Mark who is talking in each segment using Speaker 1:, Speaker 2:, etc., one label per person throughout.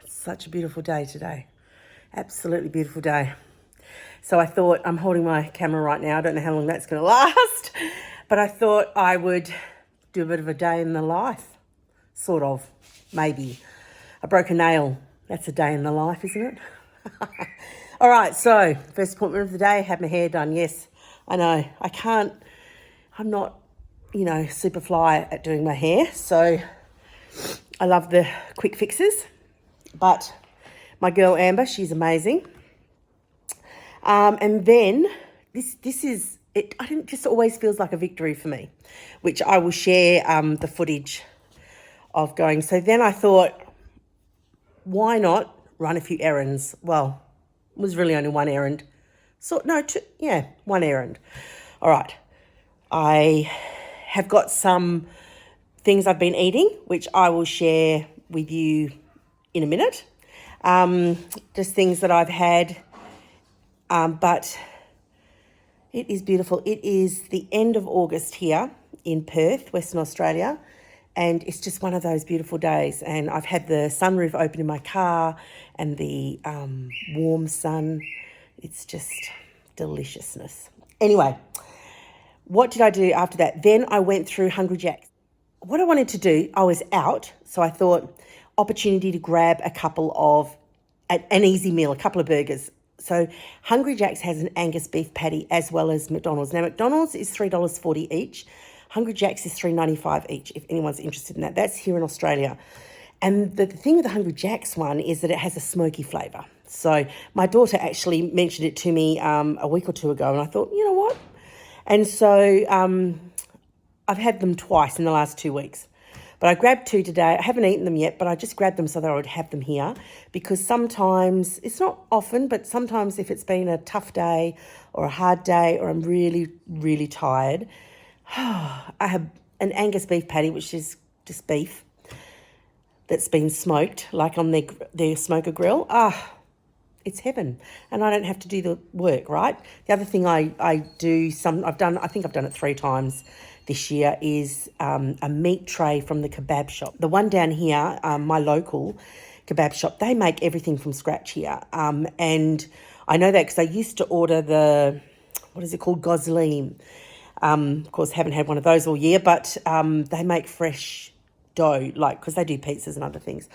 Speaker 1: It's such a beautiful day today. Absolutely beautiful day. So I thought, I'm holding my camera right now. I don't know how long that's going to last, but I thought I would do a bit of a day in the life. Sort of, maybe. I broke a nail. That's a day in the life, isn't it? All right, so first appointment of the day, had my hair done. Yes, I know. I'm not, super fly at doing my hair. So I love the quick fixes. But my girl Amber, she's amazing. And then this is it. I think just always feels like a victory for me, which I will share the footage of going. So then I thought, why not run a few errands? Well, it was really only one errand. So no, one errand. All right, I have got some things I've been eating, which I will share with you in a minute. Just things that I've had, but it is beautiful. It is the end of August here in Perth, Western Australia, and it's just one of those beautiful days. And I've had the sunroof open in my car and the warm sun. It's just deliciousness. Anyway, what did I do after that? Then I went through Hungry Jack's. What I wanted to do, I was out, so I thought opportunity to grab a couple of, an easy meal, a couple of burgers. So Hungry Jack's has an Angus beef patty as well as McDonald's. Now McDonald's is $3.40 each. Hungry Jack's is $3.95 each, if anyone's interested in that. That's here in Australia. And the thing with the Hungry Jack's one is that it has a smoky flavour. So my daughter actually mentioned it to me a week or two ago, and I thought, you know what? And so I've had them twice in the last 2 weeks. But I grabbed two today. I haven't eaten them yet, but I just grabbed them so that I would have them here, because sometimes, it's not often, but sometimes if it's been a tough day or a hard day or I'm really, really tired, I have an Angus beef patty, which is just beef that's been smoked, like on their smoker grill. It's heaven, and I don't have to do the work, right? The other thing I think I've done it 3 times this year, is a meat tray from the kebab shop. The one down here, my local kebab shop, they make everything from scratch here. And I know that because I used to order the, what is it called, gosling. Of course, haven't had one of those all year, but they make fresh dough, because they do pizzas and other things.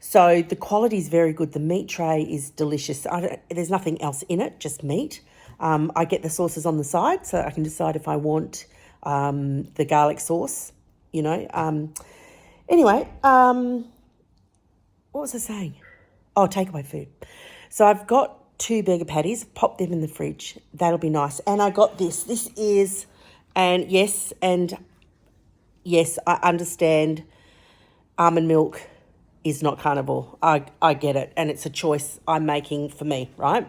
Speaker 1: So the quality is very good. The meat tray is delicious. There's nothing else in it, just meat. I get the sauces on the side, so I can decide if I want the garlic sauce, Anyway, what was I saying? Oh, takeaway food. So I've got 2 burger patties, pop them in the fridge. That'll be nice. And I got this. This is, and yes, I understand almond milk is not carnivore. I get it. And it's a choice I'm making for me, right?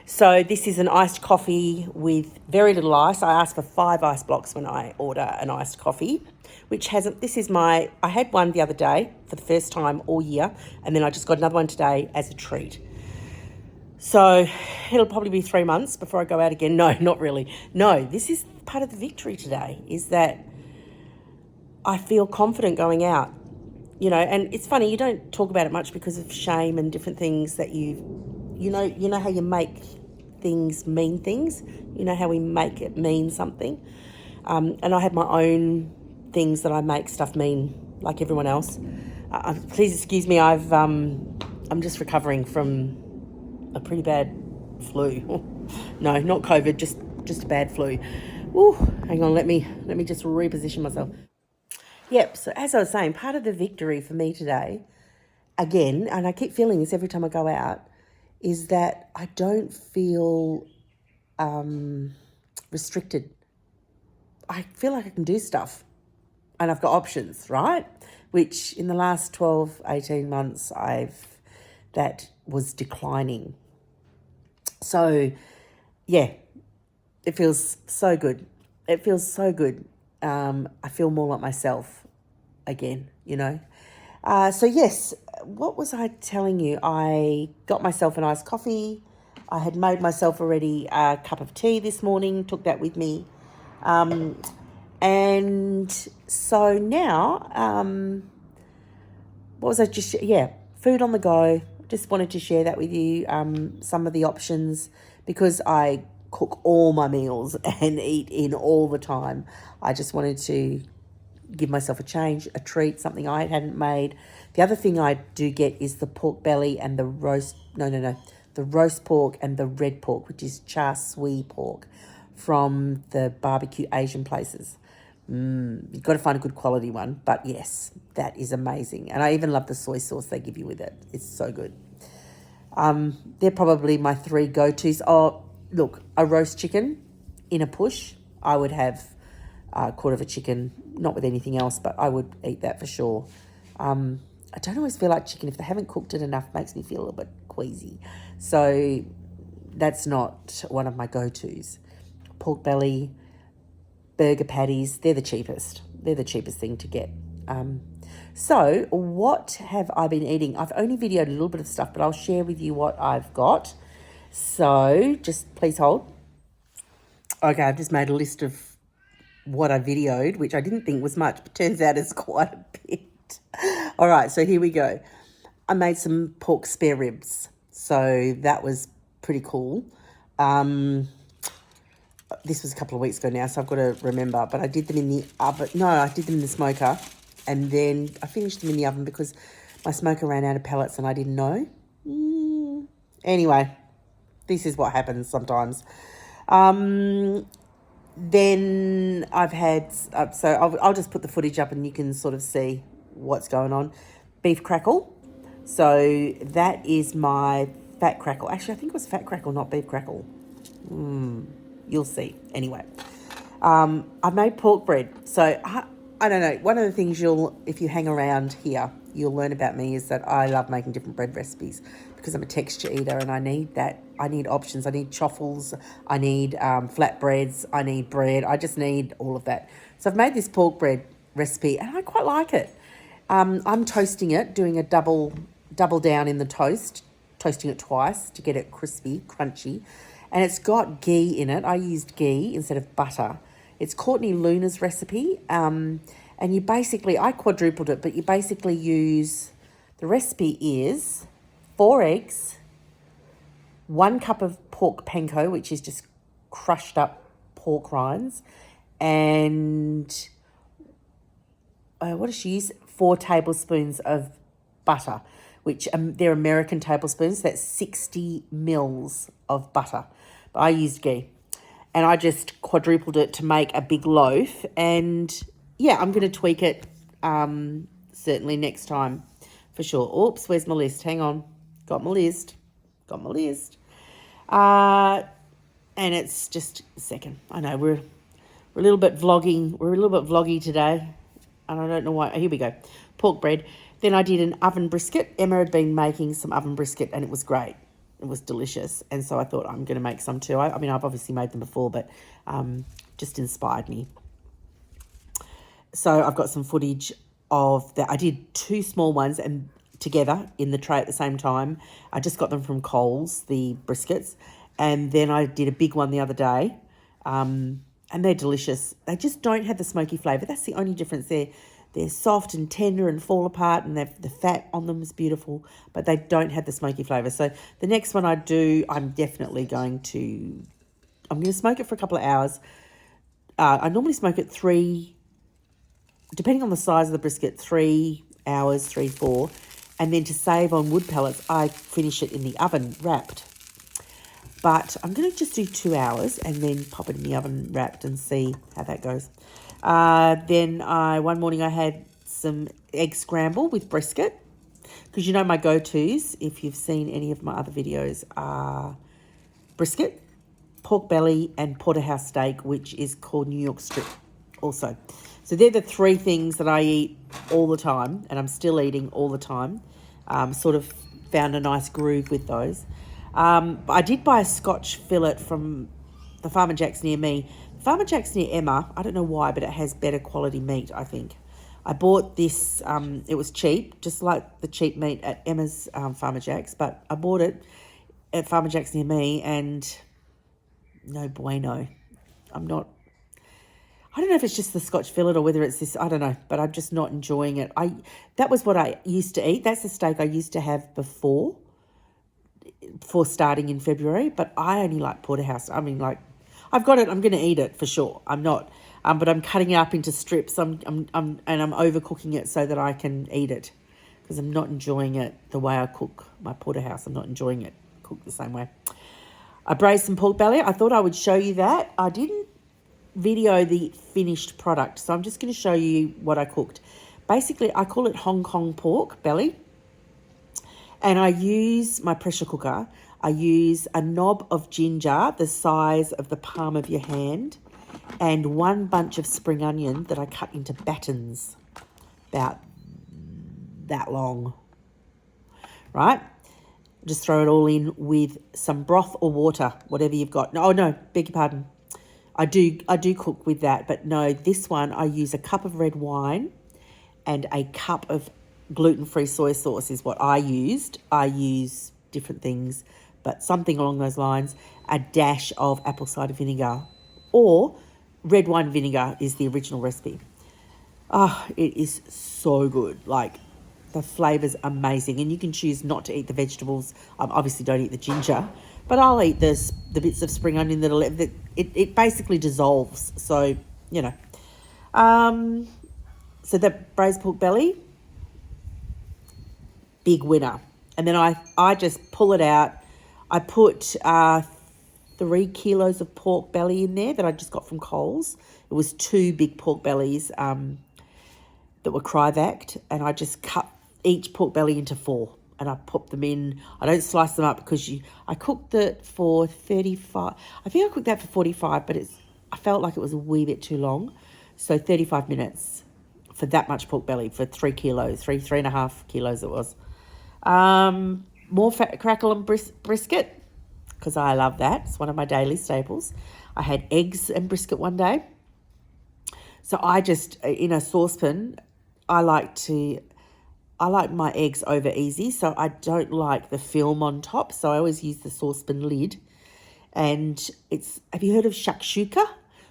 Speaker 1: So this is an iced coffee with very little ice. I ask for 5 ice blocks when I order an iced coffee, which hasn't, I had one the other day for the first time all year, and then I just got another one today as a treat. So it'll probably be 3 months before I go out again. No, not really. No, this is part of the victory today, is that I feel confident going out, and it's funny, you don't talk about it much because of shame and different things that you know how you make things mean things. You know how we make it mean something. And I have my own things that I make stuff mean, like everyone else. Please excuse me. I'm just recovering from a pretty bad flu. No, not COVID, just a bad flu. Ooh, hang on. Let me just reposition myself. Yep. So as I was saying, part of the victory for me today, again, and I keep feeling this every time I go out, is that I don't feel restricted. I feel like I can do stuff and I've got options, right? Which in the last 12, 18 months, that was declining. So, yeah, it feels so good. It feels so good. I feel more like myself again, So yes, what was I telling you? I got myself an iced coffee. I had made myself already a cup of tea this morning, took that with me. And so now, what was I just, yeah. food on the go. Just wanted to share that with you, some of the options, because I cook all my meals and eat in all the time. I just wanted to give myself a change, a treat, something I hadn't made. The other thing I do get is the pork belly and the roast, the roast pork and the red pork, which is char siu pork from the barbecue Asian places. You've got to find a good quality one, but yes, that is amazing. And I even love the soy sauce they give you with it. It's so good. They're probably my 3 go-tos. Oh, look, a roast chicken in a push. I would have a quarter of a chicken, not with anything else, but I would eat that for sure. I don't always feel like chicken. If they haven't cooked it enough, it makes me feel a little bit queasy. So that's not one of my go-tos. Pork belly, burger patties, they're the cheapest. They're the cheapest thing to get. So what have I been eating? I've only videoed a little bit of stuff, but I'll share with you what I've got. So just please hold. Okay, I've just made a list of what I videoed, which I didn't think was much, but turns out it's quite a bit. All right, so here we go. I made some pork spare ribs. So that was pretty cool. This was a couple of weeks ago now, so I've got to remember. But I did them in the oven. No, I did them in the smoker. And then I finished them in the oven because my smoker ran out of pellets and I didn't know. Anyway, this is what happens sometimes. Then I've had... so I'll just put the footage up and you can sort of see what's going on. Beef crackle. So that is my fat crackle. Actually, I think it was fat crackle, not beef crackle. You'll see. Anyway, I've made pork bread. So I don't know. One of the things if you hang around here, you'll learn about me is that I love making different bread recipes because I'm a texture eater and I need that. I need options. I need chaffles. I need flatbreads. I need bread. I just need all of that. So I've made this pork bread recipe and I quite like it. I'm toasting it, doing a double down in the toast, toasting it twice to get it crispy, crunchy. And it's got ghee in it. I used ghee instead of butter. It's Courtney Luna's recipe. And you basically, I quadrupled it, but you basically use, the recipe is 4 eggs, 1 cup of pork panko, which is just crushed up pork rinds, and what does she use? 4 tablespoons of butter, which they're American tablespoons. That's 60 mils of butter. But I used ghee. And I just quadrupled it to make a big loaf. And, yeah, I'm going to tweak it certainly next time for sure. Oops, where's my list? Hang on. Got my list. And it's just a second. I know, we're a little bit vlogging. We're a little bit vloggy today. And I don't know why. Here we go. Pork bread. Then I did an oven brisket. Emma had been making some oven brisket and it was great. It was delicious. And so I thought I'm going to make some too. I mean, I've obviously made them before, but just inspired me. So I've got some footage of that. I did 2 small ones and together in the tray at the same time. I just got them from Coles, the briskets. And then I did a big one the other day. And they're delicious. They just don't have the smoky flavour. That's the only difference there. They're soft and tender and fall apart, and the fat on them is beautiful, but they don't have the smoky flavour. So the next one I do, I'm definitely going to smoke it for a couple of hours. I normally smoke it 3, depending on the size of the brisket, 3 hours, 3, 4. And then to save on wood pellets, I finish it in the oven wrapped. But I'm going to just do 2 hours and then pop it in the oven wrapped and see how that goes. Then one morning I had some egg scramble with brisket. Because you know my go-tos, if you've seen any of my other videos, are brisket, pork belly and porterhouse steak, which is called New York strip also. So they're the 3 things that I eat all the time and I'm still eating all the time. Sort of found a nice groove with those. I did buy a Scotch fillet from the Farmer Jack's near me. Farmer Jack's near Emma, I don't know why, but it has better quality meat, I think. I bought this, it was cheap, just like the cheap meat at Emma's Farmer Jack's, but I bought it at Farmer Jack's near me and no bueno. I don't know if it's just the Scotch fillet or whether it's this, I don't know, but I'm just not enjoying it. That was what I used to eat. That's the steak I used to have before starting in February, but I only like porterhouse. I mean, like, I've got it. I'm going to eat it for sure. I'm not, but I'm cutting it up into strips. And I'm overcooking it so that I can eat it because I'm not enjoying it the way I cook my porterhouse. I'm not enjoying it cooked the same way. I braised some pork belly. I thought I would show you that. I didn't video the finished product, so I'm just going to show you what I cooked. Basically, I call it Hong Kong pork belly, and I use my pressure cooker. I use a knob of ginger the size of the palm of your hand and one bunch of spring onion that I cut into battens about that long, right? Just throw it all in with some broth or water, whatever you've got. Oh, no, beg your pardon. I do cook with that, but no, this one I use a cup of red wine and a cup of gluten-free soy sauce is what I used. I use different things, but something along those lines. A dash of apple cider vinegar or red wine vinegar is the original recipe. It is so good. Like, the flavour's amazing, and you can choose not to eat the vegetables. Obviously don't eat the ginger, but I'll eat the bits of spring onion that it basically dissolves. So, you know. So that braised pork belly, big winner. And then I just pull it out. I put 3 kilos of pork belly in there that I just got from Coles. It was 2 big pork bellies that were cryovac, and I just cut each pork belly into 4 and I pop them in. I don't slice them up because I cooked it for 35. I think I cooked that for 45, but I felt like it was a wee bit too long. So 35 minutes for that much pork belly for 3 kilos, 3.5 kilos it was. More fat, crackle and brisket because I love that. It's one of my daily staples. I had eggs and brisket one day. So I just, in a saucepan, I like my eggs over easy, so I don't like the film on top, so I always use the saucepan lid. And have you heard of shakshuka,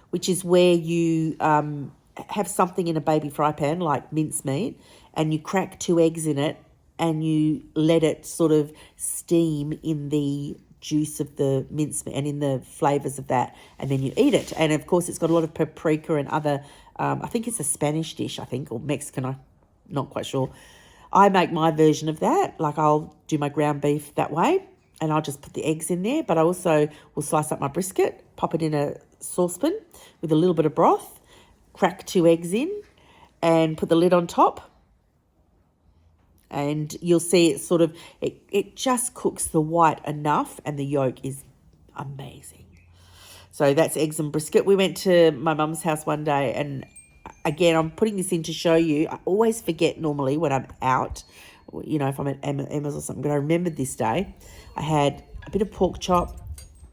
Speaker 1: which is where you have something in a baby fry pan like mincemeat, and you crack 2 eggs in it and you let it sort of steam in the juice of the mincemeat and in the flavours of that, and then you eat it. And of course it's got a lot of paprika and other, I think it's a Spanish dish, or Mexican, I'm not quite sure. I make my version of that. Like, I'll do my ground beef that way and I'll just put the eggs in there, but I also will slice up my brisket, pop it in a saucepan with a little bit of broth, crack 2 eggs in and put the lid on top. And you'll see it sort of, it just cooks the white enough and the yolk is amazing. So that's eggs and brisket. We went to my mum's house one day, and again, I'm putting this in to show you. I always forget normally when I'm out, if I'm at Emma's or something, but I remembered this day. I had a bit of pork chop,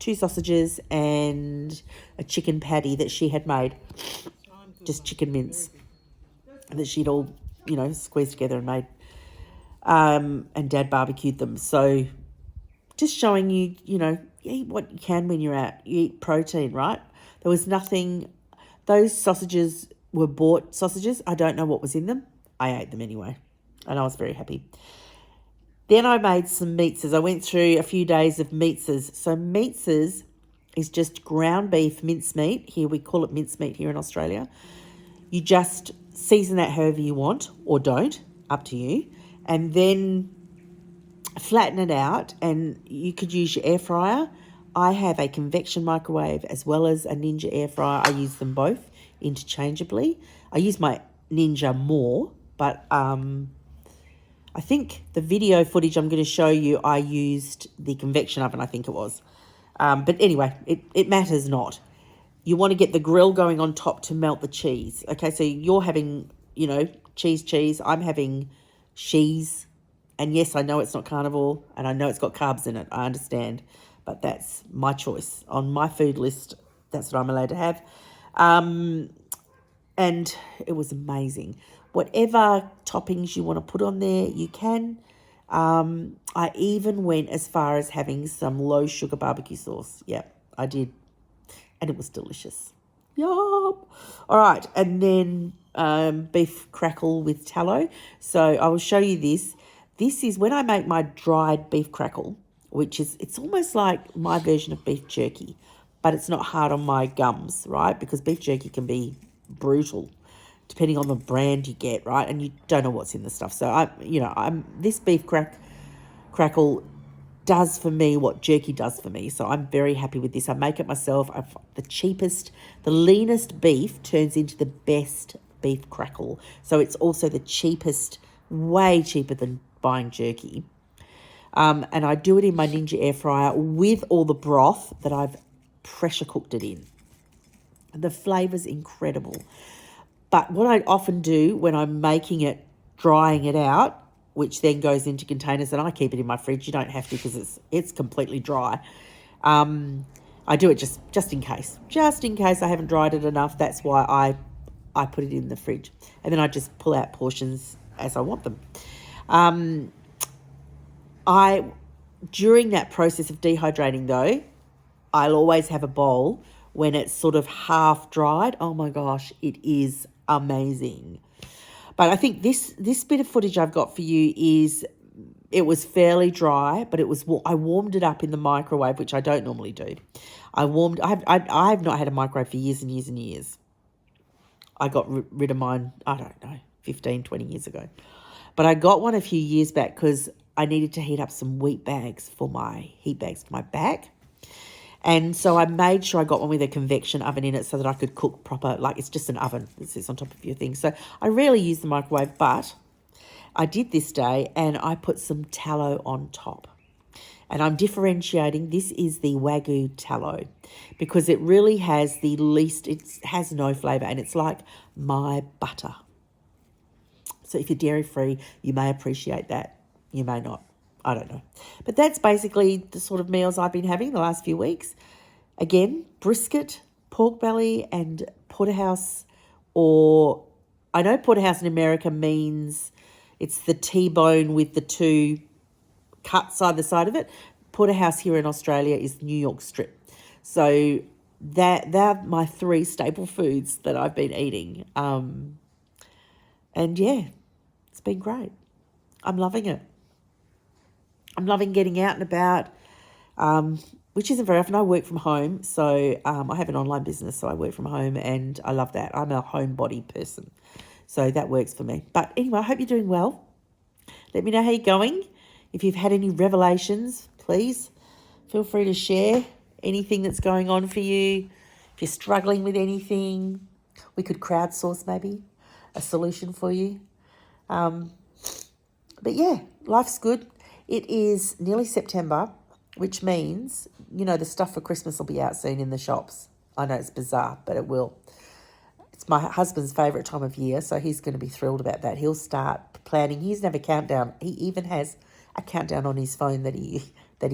Speaker 1: 2 sausages and a chicken patty that she had made, just chicken mince, that she'd all, squeezed together and made. And Dad barbecued them. So just showing you, you eat what you can when you're out. You eat protein, right? There was nothing, those sausages were bought sausages. I don't know what was in them. I ate them anyway, and I was very happy. Then I made some meatses. I went through a few days of meatses. So meatses is just ground beef mincemeat. Here we call it mincemeat here in Australia. You just season that however you want or don't, up to you. And then flatten it out, and you could use your air fryer. I have a convection microwave as well as a Ninja air fryer. I use them both interchangeably. I use my Ninja more, but I think the video footage I'm going to show you, I used the convection oven, I think it was. But anyway, it matters not. You want to get the grill going on top to melt the cheese. Okay, so you're having, cheese. I'm having cheese. And yes, I know it's not carnivore, and I know it's got carbs in it. I understand. But that's my choice. On my food list, that's what I'm allowed to have. And it was amazing. Whatever toppings you want to put on there, you can. I even went as far as having some low sugar barbecue sauce. Yeah, I did. And it was delicious. Yum. All right, and then beef crackle with tallow. So I will show you this. This is when I make my dried beef crackle, which is, it's almost like my version of beef jerky, but it's not hard on my gums, right? Because beef jerky can be brutal depending on the brand you get, right? And you don't know what's in the stuff. So this beef crackle does for me what jerky does for me. So I'm very happy with this. I make it myself. The cheapest, the leanest beef turns into the best beef crackle. So it's also the cheapest, way cheaper than buying jerky. And I do it in my Ninja air fryer with all the broth that I've pressure cooked it in. The flavour's incredible. But what I often do when I'm making it, drying it out, which then goes into containers, and I keep it in my fridge. You don't have to because it's completely dry. I do it just in case. Just in case I haven't dried it enough. That's why I put it in the fridge. And then I just pull out portions as I want them. During that process of dehydrating though, I'll always have a bowl when it's sort of half dried. Oh my gosh, it is amazing. But I think this bit of footage I've got for you is, it was fairly dry, but I warmed it up in the microwave, which I don't normally do. I've not had a microwave for years and years and years. I got rid of mine, I don't know, 15, 20 years ago. But I got one a few years back because I needed to heat up some heat bags for my back. And so I made sure I got one with a convection oven in it so that I could cook proper, like it's just an oven that sits on top of your thing. So I rarely use the microwave, but I did this day and I put some tallow on top. And I'm differentiating, this is the Wagyu tallow because it really has the least, it has no flavour and it's like my butter. So if you're dairy free, you may appreciate that. You may not. I don't know. But that's basically the sort of meals I've been having the last few weeks. Again, brisket, pork belly and porterhouse, or I know porterhouse in America means it's the T-bone with the two cuts either side of it. Porterhouse here in Australia is New York strip. So they're my three staple foods that I've been eating. And yeah, it's been great. I'm loving it. I'm loving getting out and about, which isn't very often. I work from home, so I have an online business, so I work from home, and I love that. I'm a homebody person, so that works for me. But anyway, I hope you're doing well. Let me know how you're going. If you've had any revelations, please feel free to share anything that's going on for you. If you're struggling with anything, we could crowdsource maybe a solution for you. But yeah, life's good. It is nearly September, which means, the stuff for Christmas will be out soon in the shops. I know it's bizarre, but it will. It's my husband's favourite time of year, so he's going to be thrilled about that. He'll start planning. He doesn't have a countdown. He even has a countdown on his phone that he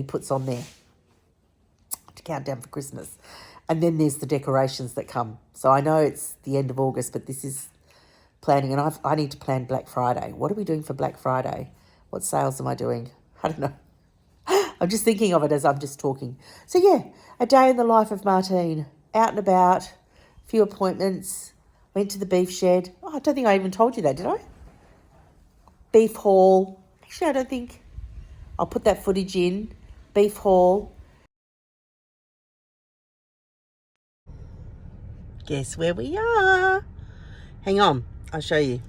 Speaker 1: puts on there to count down for Christmas. And then there's the decorations that come. So I know it's the end of August, but this is planning, and I need to plan Black Friday. What are we doing for Black Friday? What sales am I doing? I don't know. I'm just thinking of it as I'm just talking. So yeah, a day in the life of Martine. Out and about, a few appointments, went to the beef shed. Oh, I don't think I even told you that, did I? Beef haul. Actually, I don't think. I'll put that footage in. Beef haul. Guess where we are? Hang on, I'll show you.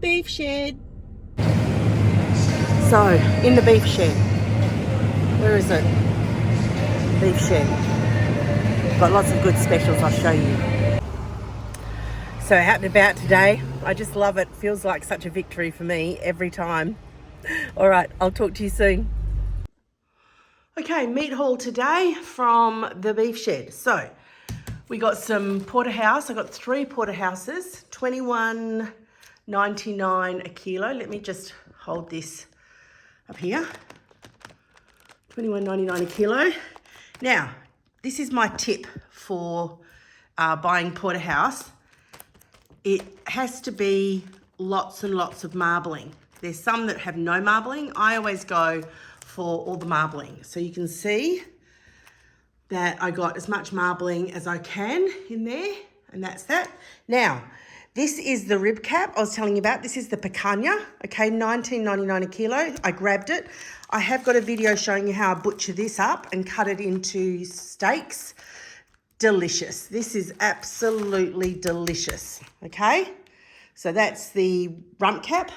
Speaker 1: Beef shed. So, in the beef shed. Where is it? Beef shed. Got lots of good specials, I'll show you. So, out and about today. I just love it. Feels like such a victory for me every time. All right, I'll talk to you soon. Okay, meat haul today from the beef shed. So, we got some porterhouse. I got 3 porterhouses, $21.99 a kilo. Let me just hold this up here. $21.99 a kilo. Now, this is my tip for buying porterhouse. It has to be lots and lots of marbling. There's some that have no marbling. I always go for all the marbling. So you can see that I got as much marbling as I can in there, and that's that. Now, this is the rib cap I was telling you about. This is the picanha, okay, $19.99 a kilo. I grabbed it. I have got a video showing you how I butcher this up and cut it into steaks. Delicious. This is absolutely delicious, okay? So that's the rump cap.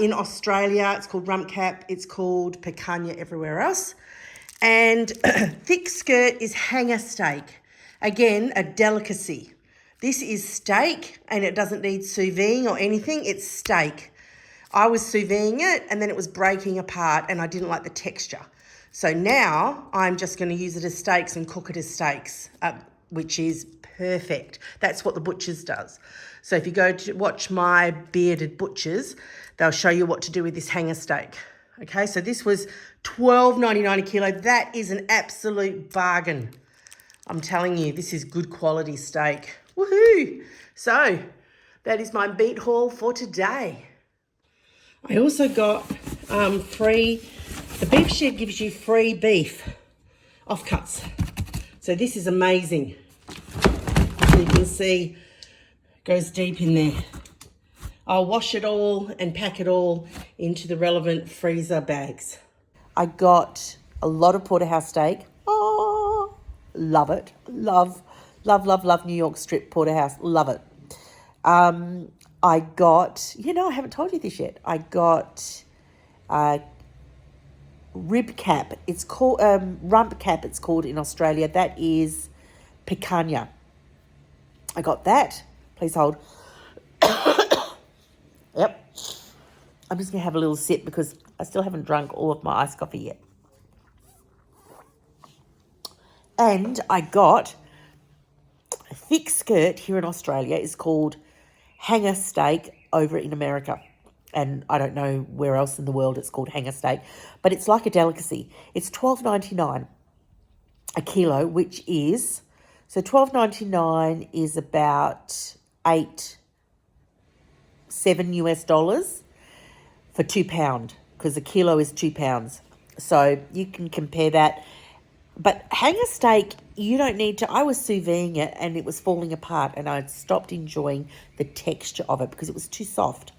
Speaker 1: In Australia, it's called rump cap. It's called picanha everywhere else. And thick skirt is hanger steak. Again, a delicacy. This is steak, and it doesn't need sous vide or anything. It's steak. I was sous videing it, and then it was breaking apart, and I didn't like the texture. So now I'm just going to use it as steaks and cook it as steaks, which is perfect. That's what the butchers does. So if you go to watch my bearded butchers, they'll show you what to do with this hanger steak. Okay, so this was $12.99 a kilo. That is an absolute bargain. I'm telling you, this is good quality steak. Woohoo! So that is my meat haul for today. I also got the Beef Shed gives you free beef offcuts. So this is amazing. So you can see it goes deep in there. I'll wash it all and pack it all into the relevant freezer bags. I got a lot of porterhouse steak. Oh, love it. Love New York strip porterhouse. Love it. I got, I haven't told you this yet. I got rib cap. It's called rump cap, it's called in Australia. That is picanha. I got that. Please hold. Yep. I'm just going to have a little sip because I still haven't drunk all of my iced coffee yet. And I got a thick skirt here in Australia. It's called hanger steak over in America. And I don't know where else in the world it's called hanger steak. But it's like a delicacy. It's $12.99 a kilo, which is... So $12.99 is about $7 US for £2 because a kilo is £2. So you can compare that. But hanger steak, you don't need to. I was sous videing it and it was falling apart, and I stopped enjoying the texture of it because it was too soft.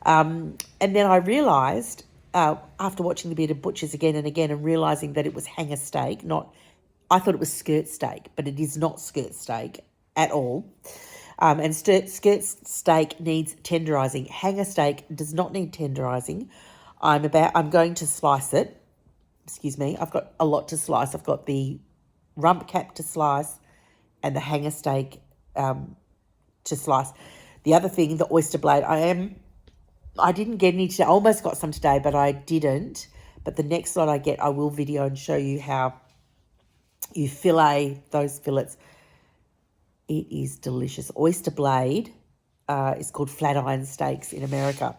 Speaker 1: And then I realised after watching the Bearded Butchers again and again and realising that it was hanger steak, I thought it was skirt steak, but it is not skirt steak at all. And skirt steak needs tenderising. Hanger steak does not need tenderising. I'm going to slice it. Excuse me. I've got a lot to slice. I've got the rump cap to slice and the hanger steak to slice. The other thing, the oyster blade, I didn't get any today. I almost got some today, but I didn't. But the next lot I get, I will video and show you how you fillet those fillets. It is delicious. Oyster blade is called flat iron steaks in America.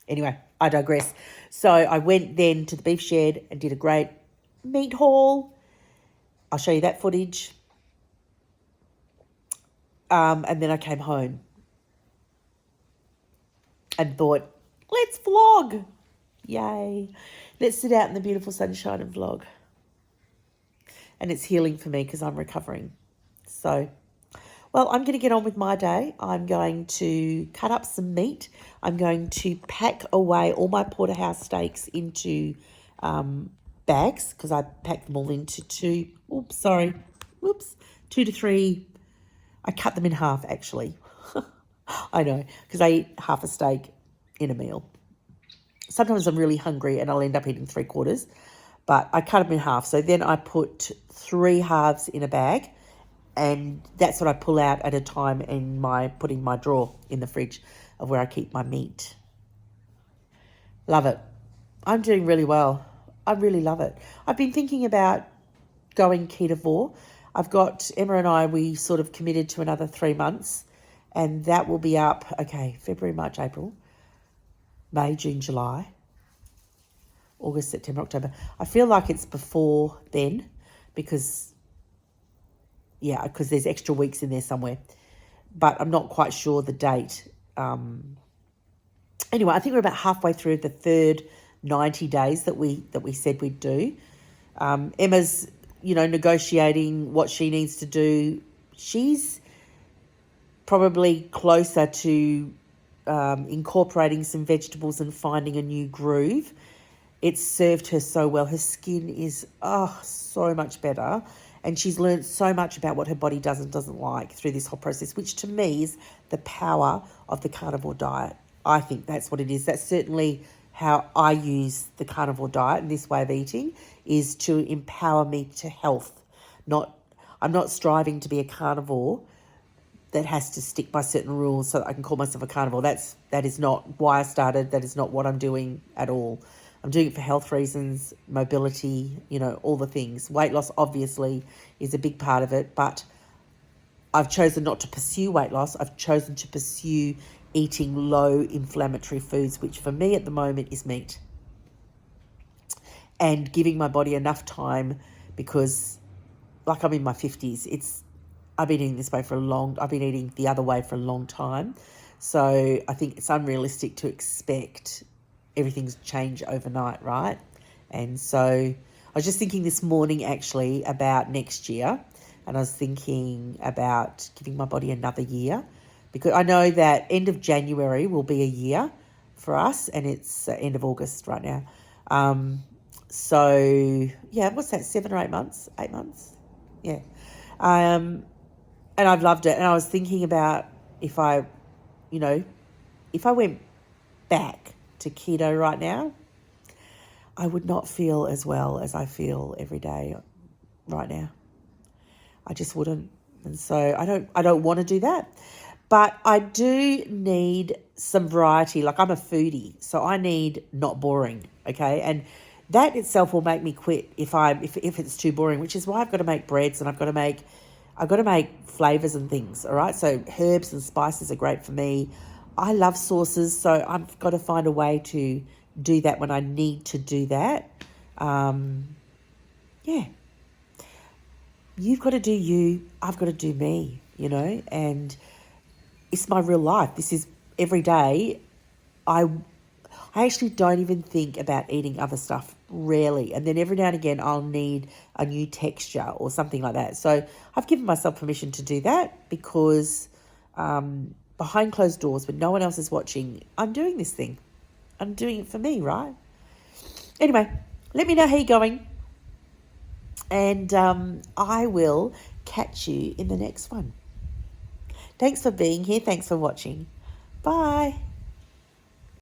Speaker 1: Anyway, I digress. So I went then to the Beef Shed and did a great meat haul. I'll show you that footage. And then I came home and thought, let's vlog. Yay. Let's sit out in the beautiful sunshine and vlog. And it's healing for me because I'm recovering. So, well, I'm going to get on with my day. I'm going to cut up some meat. I'm going to pack away all my porterhouse steaks into bags because I packed them all into 2 to 3. I cut them in half, actually. I know, because I eat half a steak in a meal. Sometimes I'm really hungry and I'll end up eating 3/4, but I cut them in half. So then I put 3 halves in a bag, and that's what I pull out at a time put in my drawer in the fridge of where I keep my meat. Love it. I'm doing really well. I really love it. I've been thinking about going Carnivore. I've got Emma and I, we sort of committed to another 3 months, and that will be up, February, March, April, May, June, July, August, September, October. I feel like it's before then because there's extra weeks in there somewhere, but I'm not quite sure the date. Anyway, I think we're about halfway through the third 90 days that we said we'd do. Emma's negotiating what she needs to do. She's probably closer to incorporating some vegetables and finding a new groove. It's served her so well. Her skin is so much better. And she's learned so much about what her body does and doesn't like through this whole process, which to me is the power of the carnivore diet. I think that's what it is. That's certainly how I use the carnivore diet and this way of eating, is to empower me to health. I'm not striving to be a carnivore that has to stick by certain rules so that I can call myself a carnivore. That is not why I started. That is not what I'm doing at all. I'm doing it for health reasons, mobility, all the things. Weight loss obviously is a big part of it, but I've chosen not to pursue weight loss. I've chosen to pursue eating low inflammatory foods, which for me at the moment is meat. And giving my body enough time, because I'm in my 50s. I've been eating this way I've been eating the other way for a long time. So I think it's unrealistic to expect everything's change overnight, right? And so I was just thinking this morning actually about next year, and I was thinking about giving my body another year, because I know that end of January will be a year for us, and it's end of August right now. So yeah, what's that, 7 or 8 months? 8 months? Yeah. And I've loved it. And I was thinking about if I went back to keto right now, I would not feel as well as I feel every day right now. I just wouldn't. And so I don't want to do that. But I do need some variety. I'm a foodie, so I need not boring, okay? And that itself will make me quit if it's too boring, which is why I've got to make breads, and I've got to make flavors and things, all right? So herbs and spices are great for me. I love sauces, so I've got to find a way to do that when I need to do that. Yeah. You've got to do you, I've got to do me, and it's my real life. This is every day. I actually don't even think about eating other stuff, rarely. And then every now and again, I'll need a new texture or something like that. So I've given myself permission to do that because behind closed doors, when no one else is watching, I'm doing this thing. I'm doing it for me, right? Anyway, let me know how you're going. And I will catch you in the next one. Thanks for being here. Thanks for watching. Bye.